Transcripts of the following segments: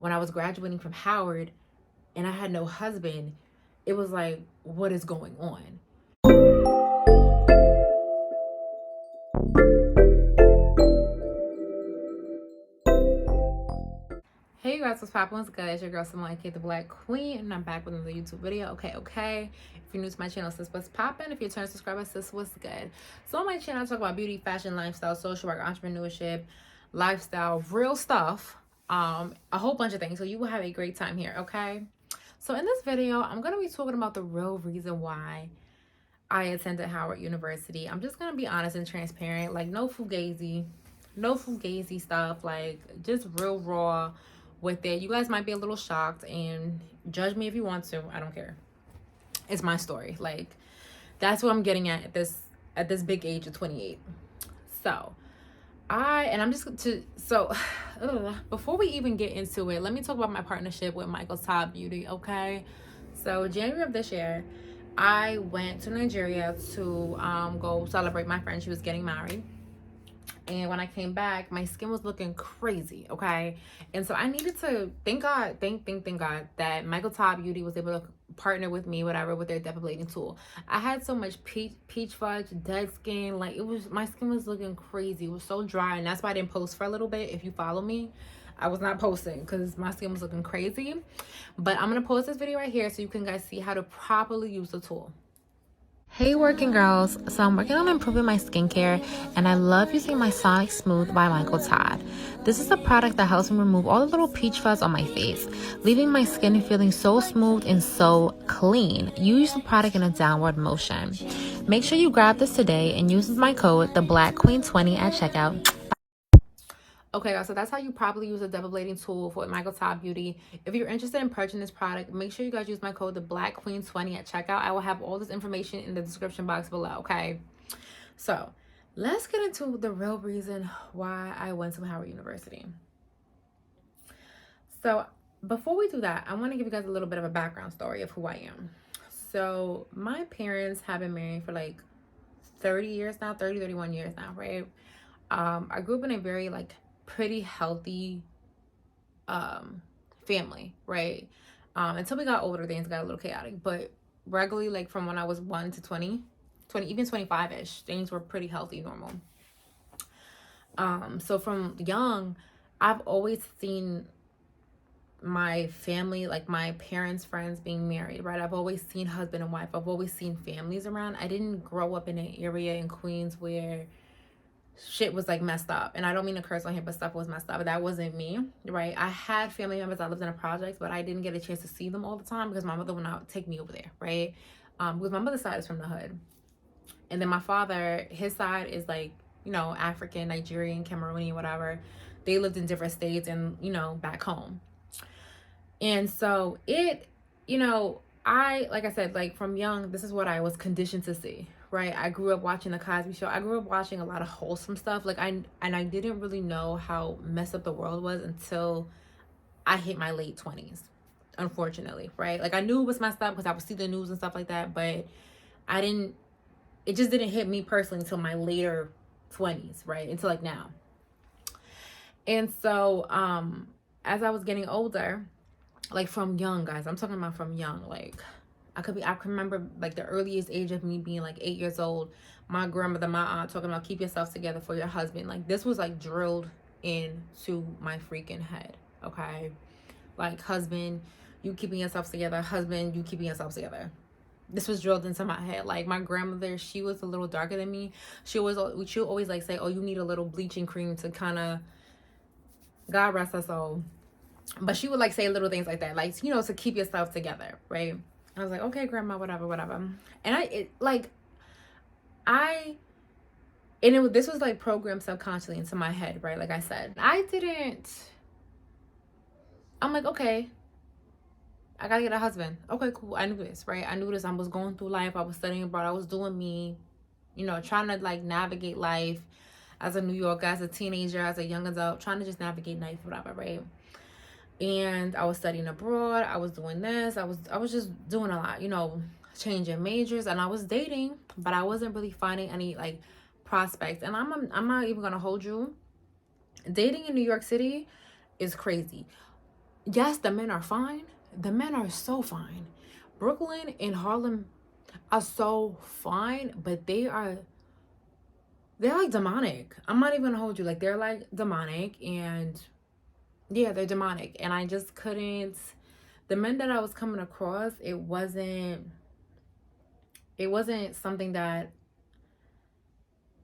when I was graduating from Howard and I had no husband, it was like, what is going on? Hey you guys, what's poppin'? What's good? It's your girl Simone, aka the Black Queen, and I'm back with another YouTube video. Okay. If you're new to my channel, sis, what's poppin'? If you're a turn subscriber, sis, what's good? So on my channel, I talk about beauty, fashion, lifestyle, social work, entrepreneurship, lifestyle, real stuff, a whole bunch of things. So you will have a great time here, okay? So in this video, I'm gonna be talking about the real reason why I attended Howard University. I'm just gonna be honest and transparent, like no fugazi stuff, like just real raw with it. You guys might be a little shocked and judge me if you want to. I don't care. It's my story. Like that's what I'm getting at this big age of 28. So before we even get into it, let me talk about my partnership with Michael Todd Beauty, okay? So January of this year, I went to Nigeria to go celebrate my friend. She was getting married. And when I came back, my skin was looking crazy, okay? And so I needed to thank God that Michael Todd Beauty was able to partner with me, whatever, with their depilating tool. I had so much peach fudge, dead skin, like my skin was looking crazy. It was so dry, and that's why I didn't post for a little bit. If you follow me, I was not posting because my skin was looking crazy. But I'm gonna post this video right here so you can guys see how to properly use the tool. Hey working girls, so I'm working on improving my skincare and I love using my Sonic Smooth by Michael Todd. This is a product that helps me remove all the little peach fuzz on my face, leaving my skin feeling so smooth and so clean. Use the product in a downward motion. Make sure you grab this today and use my code, TheBlackQueen20 at checkout. Okay, guys, so that's how you properly use a depilating tool for Michael Todd Beauty. If you're interested in purchasing this product, make sure you guys use my code, TheBlackQueen20 at checkout. I will have all this information in the description box below, okay? So let's get into the real reason why I went to Howard University. So before we do that, I want to give you guys a little bit of a background story of who I am. So my parents have been married for like 31 years now, right? I grew up in a very pretty healthy family, right? Until we got older, things got a little chaotic, but regularly, like from when I was 1 to 20, even 25-ish, things were pretty healthy, normal. So from young, I've always seen my family, like my parents' friends being married, right? I've always seen husband and wife. I've always seen families around. I didn't grow up in an area in Queens where shit was like messed up, and I don't mean to curse on here, but stuff was messed up, but that wasn't me, right? I had family members that lived in a project, but I didn't get a chance to see them all the time because my mother would not take me over there, right? Because my mother's side is from the hood, and then my father, his side is like, you know, African, Nigerian, Cameroonian, whatever. They lived in different states and, you know, back home. And so like I said, like from young, this is what I was conditioned to see, right? I grew up watching the Cosby Show. I grew up watching a lot of wholesome stuff. I didn't really know how messed up the world was until I hit my late 20s, unfortunately, right? Like I knew it was messed up because I would see the news and stuff like that, but it just didn't hit me personally until my later 20s, right? Until like now. And so as I was getting older, like from young, guys, I'm talking about from young, like I can remember like the earliest age of me being like 8 years old, my grandmother, my aunt talking about keep yourself together for your husband. Like this was like drilled into my freaking head, okay? Like husband, you keeping yourself together, husband, you keeping yourself together. This was drilled into my head. Like my grandmother, she was a little darker than me. She'll always like say, oh, you need a little bleaching cream to kind of, God rest her soul, but she would like say little things like that, like, you know, to keep yourself together, right? I was like, okay, grandma, whatever. And this was like programmed subconsciously into my head, right? Like I said, I'm like, okay, I gotta get a husband. Okay, cool. I knew this, right? I knew this. I was going through life. I was studying abroad. I was doing me, you know, trying to like navigate life as a New Yorker, as a teenager, as a young adult, trying to just navigate life, whatever, right? And I was studying abroad. I was doing this. I was just doing a lot, you know, changing majors, and I was dating, but I wasn't really finding any like prospects. And I'm not even gonna hold you. Dating in New York City is crazy. yes, the men are fine. The men are so fine. Brooklyn and Harlem are so fine, but they're like demonic. I'm not even gonna hold you. Like, they're like demonic, and yeah, they're demonic. And I just couldn't, the men that I was coming across, it wasn't something that,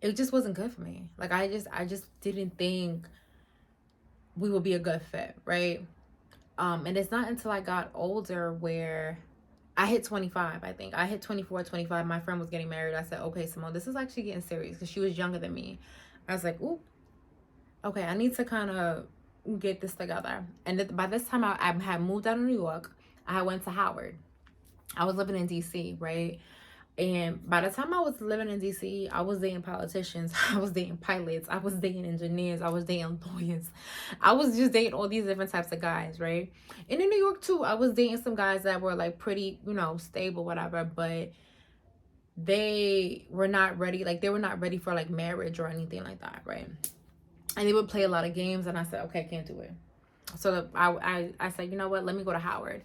it just wasn't good for me. Like, I just didn't think we would be a good fit, right? And it's not until I got older where I hit 25, I think. I hit 24, 25. My friend was getting married. I said, okay, Simone, this is actually getting serious, because she was younger than me. I was like, ooh, okay, I need to kind of get this together. And by this time, I had moved out of New York. I went to Howard. I was living in DC, right? And by the time I was living in DC, I was dating politicians, I was dating pilots, I was dating engineers, I was dating lawyers. I was just dating all these different types of guys, right? And in New York too, I was dating some guys that were like pretty, stable, whatever, but they were not ready. Like, they were not ready for like marriage or anything like that, right? And they would play a lot of games, and I said, okay, I can't do it. So I said, you know what, let me go to Howard.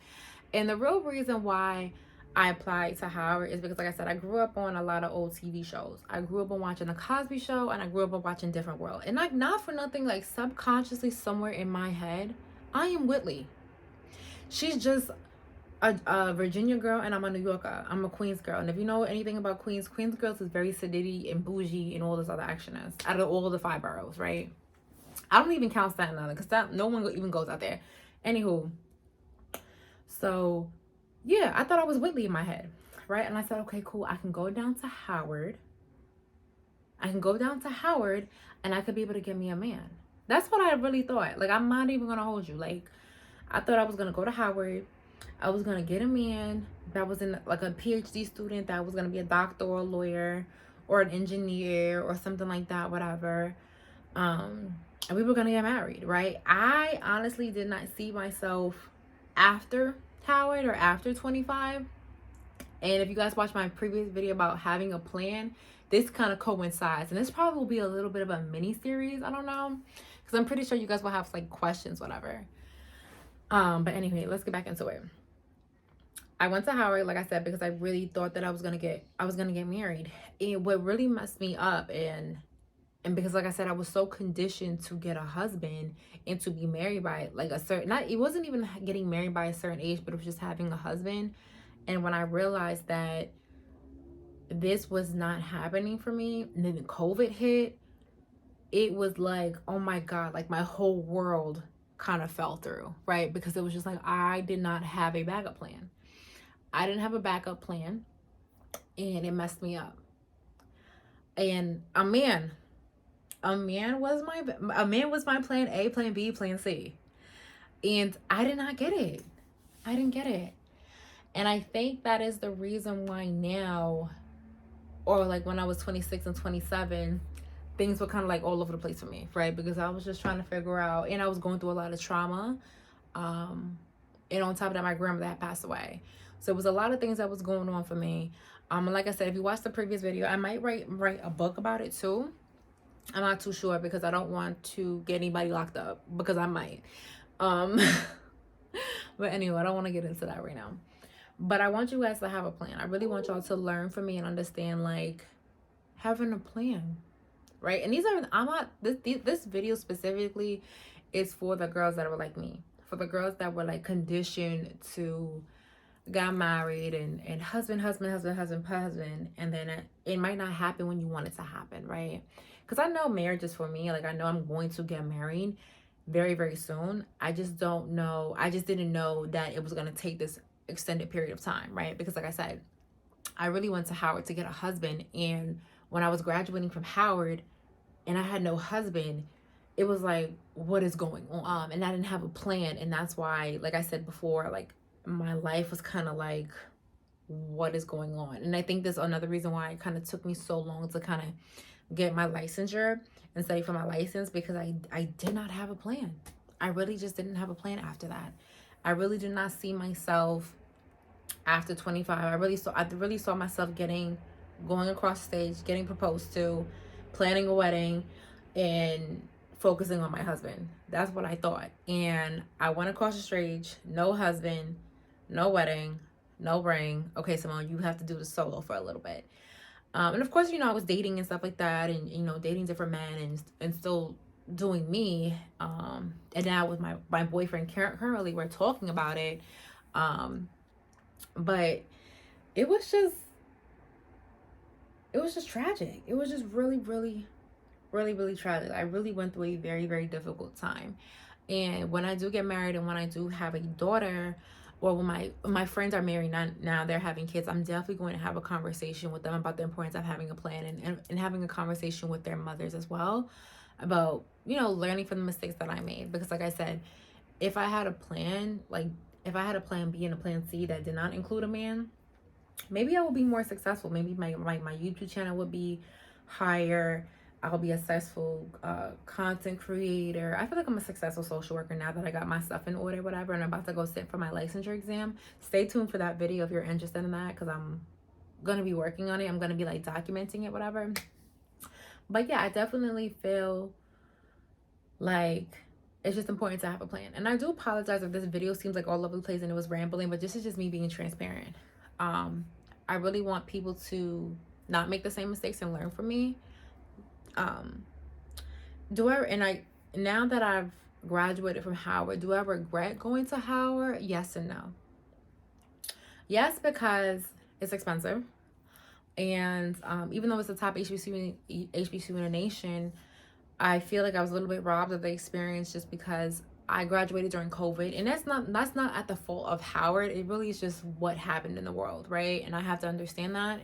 And the real reason why I applied to Howard is because, like I said, I grew up on a lot of old TV shows. I grew up on watching The Cosby Show, and I grew up on watching Different World. And like, not for nothing, like subconsciously somewhere in my head, I am Whitley. She's just a Virginia girl, and I'm a New Yorker. I'm a Queens girl. And if you know anything about Queens, Queens girls is very sedity and bougie and all this other actionness out of all the 5 boroughs, right? I don't even count Staten Island, because no one even goes out there. Anywho, so yeah, I thought I was Whitley in my head, right? And I said, okay, cool. I can go down to Howard. And I could be able to get me a man. That's what I really thought. Like, I'm not even gonna hold you. Like, I thought I was gonna go to Howard. I was gonna get a man that was in like a PhD student, that was gonna be a doctor or a lawyer or an engineer or something like that, whatever. And we were gonna get married, right? I honestly did not see myself after Howard or after 25. And if you guys watch my previous video about having a plan, this kind of coincides. And this probably will be a little bit of a mini series. I don't know, because I'm pretty sure you guys will have like questions, whatever. But anyway, let's get back into it. I went to Howard, like I said, because I really thought that I was gonna get married. And what really messed me up, and because, like I said, I was so conditioned to get a husband and to be married by like a certain, not, it wasn't even getting married by a certain age, but it was just having a husband. And when I realized that this was not happening for me, and then COVID hit, it was like, oh my God, like my whole world kind of fell through, right? Because it was just like, I did not have a backup plan. I didn't have a backup plan, and it messed me up. And a man was my plan A, plan B, plan C. And I did not get it. I didn't get it. And I think that is the reason why now, or like when I was 26 and 27, things were kind of like all over the place for me, right? Because I was just trying to figure out, and I was going through a lot of trauma. And on top of that, my grandmother had passed away. So it was a lot of things that was going on for me. Like I said, if you watched the previous video, I might write a book about it too. I'm not too sure, because I don't want to get anybody locked up, because I might. But anyway, I don't want to get into that right now. But I want you guys to have a plan. I really want y'all to learn from me and understand, like, having a plan, right? And this video specifically is for the girls that were like me, for the girls that were like conditioned to got married and husband, and then it might not happen when you want it to happen, right? Because I know marriage is for me. Like, I know I'm going to get married very, very soon. I just don't know. I just didn't know that it was going to take this extended period of time, right? Because like I said, I really went to Howard to get a husband. And when I was graduating from Howard and I had no husband, it was like, what is going on? And I didn't have a plan. And that's why, like I said before, like, my life was kind of like, what is going on? And I think there's another reason why it kind of took me so long to kind of get my licensure and study for my license, because I did not have a plan. I really just didn't have a plan after that. I really did not see myself after 25. I really saw myself going across stage, getting proposed to, planning a wedding, and focusing on my husband. That's what I thought. And I went across the stage, no husband, no wedding, no ring. Okay, Simone, you have to do the solo for a little bit. And of course, I was dating and stuff like that, and dating different men, and still doing me. And now with my boyfriend currently, we're talking about it. But it was just tragic. It was just really, really, really, really tragic. I really went through a very, very difficult time. And when I do get married and when I do have a daughter, or when my friends are married now they're having kids, I'm definitely going to have a conversation with them about the importance of having a plan, and having a conversation with their mothers as well about, learning from the mistakes that I made. Because like I said, if I had a plan, like if I had a plan B and a plan C that did not include a man, maybe I would be more successful. Maybe my YouTube channel would be higher. I'll be a successful content creator. I feel like I'm a successful social worker now that I got my stuff in order, whatever, and I'm about to go sit for my licensure exam. Stay tuned for that video if you're interested in that, because I'm going to be working on it. I'm going to be like documenting it, whatever. But yeah, I definitely feel like it's just important to have a plan. And I do apologize if this video seems like all over the place and it was rambling, but this is just me being transparent. I really want people to not make the same mistakes and learn from me. Now that I've graduated from Howard, do I regret going to Howard? Yes and no. Yes, because it's expensive, and even though it's the top HBCU in the nation, I feel like I was a little bit robbed of the experience just because I graduated during COVID, and that's not at the fault of Howard. It really is just what happened in the world, right? And I have to understand that.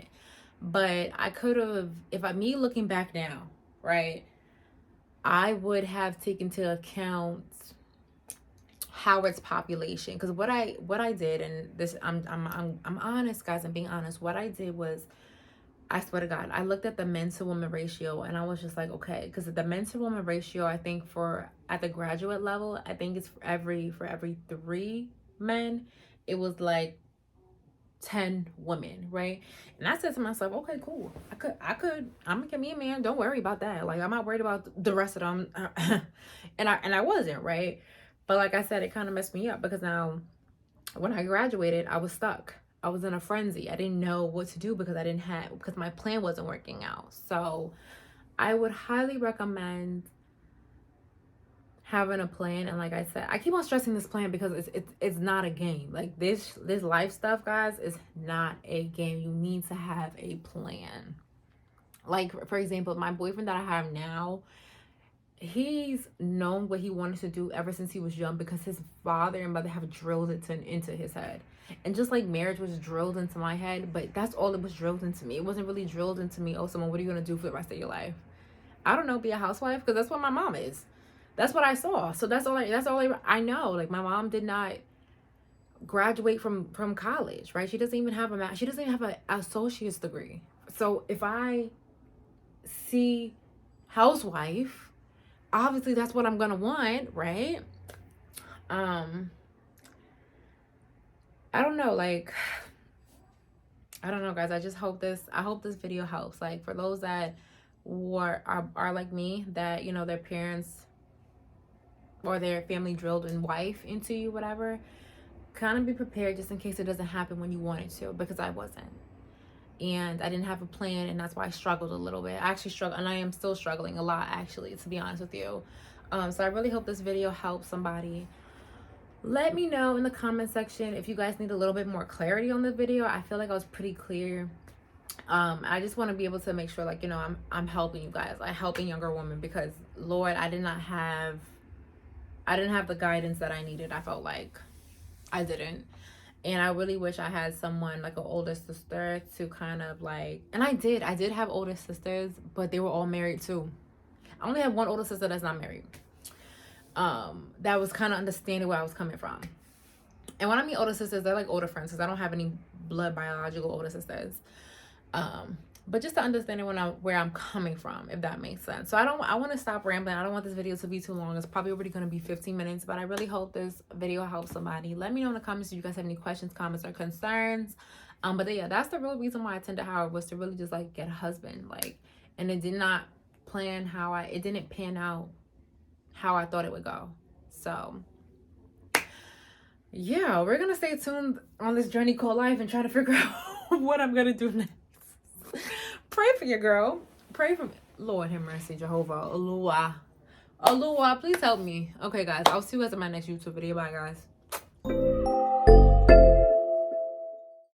But I could have, me looking back now, right, I would have taken into account Howard's population, because what I did, and this I'm honest, guys, I'm being honest. What I did was, I swear to God, I looked at the men to woman ratio, and I was just like, okay, because the men to woman ratio, I think at the graduate level, I think it's for every 3 men, it was like 10 women, right? And I said to myself, okay, cool. I'm gonna get me a man. Don't worry about that. Like, I'm not worried about the rest of them. and I wasn't, right? But like I said, it kind of messed me up, because now when I graduated, I was stuck. I was in a frenzy. I didn't know what to do because because my plan wasn't working out. So I would highly recommend having a plan. And like I said, I keep on stressing this plan because it's not a game. Like this life stuff, guys, is not a game. You need to have a plan. Like, for example, my boyfriend that I have now, he's known what he wanted to do ever since he was young, because his father and mother have drilled it into his head. And just like marriage was drilled into my head, but that's all it was drilled into me. It wasn't really drilled into me, oh, someone, what are you going to do for the rest of your life? I don't know, be a housewife, because that's what my mom is. That's what I saw. So that's all I know. Like, my mom did not graduate from college, right? She doesn't even have an associate's degree. So if I see housewife, obviously that's what I'm gonna want, right? I don't know, like, I don't know, guys. I hope this video helps. Like, for those that are like me, that, their parents or their family drilled in wife into you, whatever, kind of be prepared just in case it doesn't happen when you want it to, because I wasn't. And I didn't have a plan, and that's why I struggled a little bit. I actually struggled, and I am still struggling a lot, actually, to be honest with you. So I really hope this video helps somebody. Let me know in the comment section if you guys need a little bit more clarity on the video. I feel like I was pretty clear. I just want to be able to make sure, like, I'm helping you guys. I'm helping younger women, because Lord, I didn't have the guidance that I needed. I felt like I didn't. And I really wish I had someone, like an older sister, to kind of like, and I did have older sisters, but they were all married too. I only have one older sister that's not married. That was kind of understanding where I was coming from. And when I mean older sisters, they're like older friends, because I don't have any blood biological older sisters. But just to understand where I'm coming from, if that makes sense. So I want to stop rambling. I don't want this video to be too long. It's probably already going to be 15 minutes, but I really hope this video helps somebody. Let me know in the comments if you guys have any questions, comments, or concerns. But yeah, that's the real reason why I attended Howard, was to really just like get a husband. Like, and it did not it didn't pan out how I thought it would go. So yeah, we're gonna stay tuned on this journey called life and try to figure out what I'm gonna do next. Pray for your girl. Pray for me. Lord have mercy, Jehovah. Alua, please help me. Okay, guys, I'll see you guys in my next YouTube video. Bye, guys.